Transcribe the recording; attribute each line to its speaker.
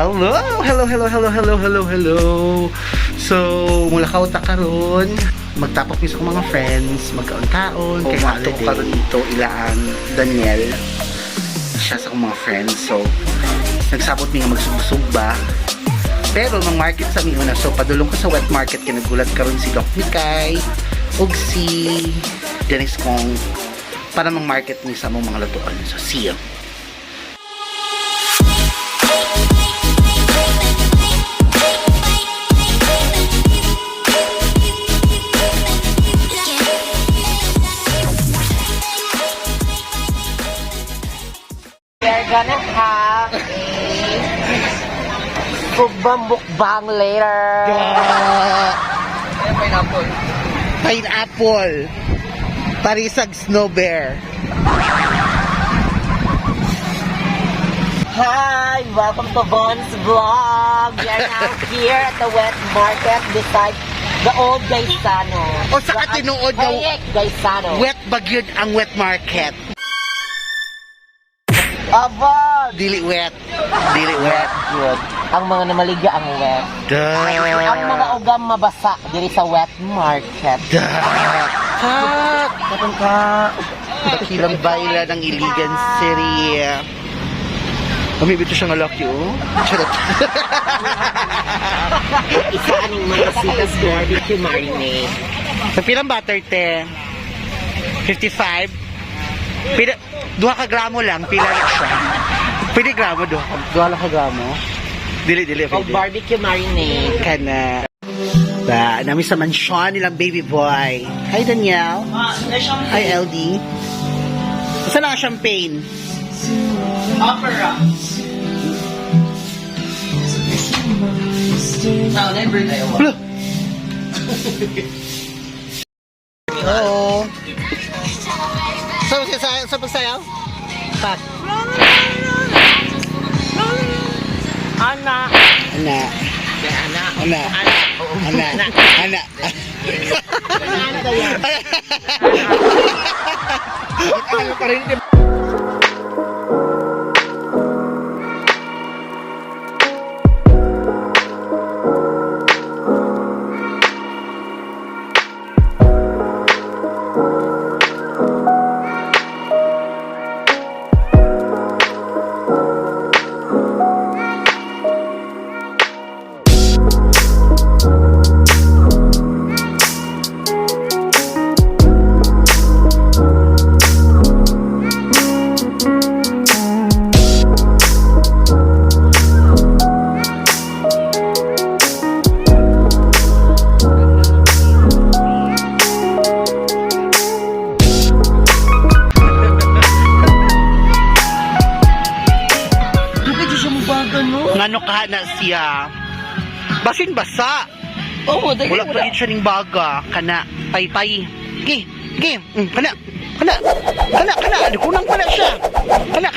Speaker 1: Hello! Hello! So, mula kauta karon, magtapok mi sa mga friends, magkaon-kaon, kay mato ko karon dito ilaan Daniel. Siya sa mga friends. So, nagsabot mi nga magsugba. Pero mang market sa mi una. So, padulong ko sa wet market kay nagulat karon si Doc Mikay ug si Dennis Kong para mang market ni sa mga lutuan. So, see you.
Speaker 2: We're gonna have a mukbang later.
Speaker 1: Pineapple. Parisag snow bear.
Speaker 2: Hi! Welcome to Von's Vlog. We are now here at the wet market beside the old Gaisano.
Speaker 1: O sa tinuod nga
Speaker 2: Gaisano.
Speaker 1: wet bagyod ang wet market.
Speaker 2: Aba!
Speaker 1: Dili wet. Dili wet.
Speaker 2: Good. Ang mga namaligya ang wet. Ang mga ugam mabasa diri sa wet market.
Speaker 1: Kat! Kapag ka. Dakilang baila ng Iligan City. Umibito siya nga lucky, oh. Charot.
Speaker 2: Isa aning mga sitas barbecue marinade.
Speaker 1: Sa pilang butter, te? 55? Pila, 2 ka gramo lang, pila lang siya. Pwede gramo, 2 lang ka gramo. Dili,
Speaker 2: O
Speaker 1: pwede.
Speaker 2: barbecue marinade.
Speaker 1: Kana. Ba, namin sa mansyon nilang baby boy. Hi, Daniel. Hi, Eldie. Saan ang champagne?
Speaker 3: Opera. Now, never tayo.
Speaker 1: Hello. Hello. Sa pagsayaw? Pat.
Speaker 2: Ana.
Speaker 1: Ana.
Speaker 2: Ana.
Speaker 1: Ana. Ana. Ana.
Speaker 2: Ana kaya.
Speaker 1: Ano pa rin? Ngano ka na siya? Basin basa.
Speaker 2: Oo, dahil
Speaker 1: Wala pa rin siya ning baga. Kana, pay. Gi. Kana. Ano kunang pala siya? Kana.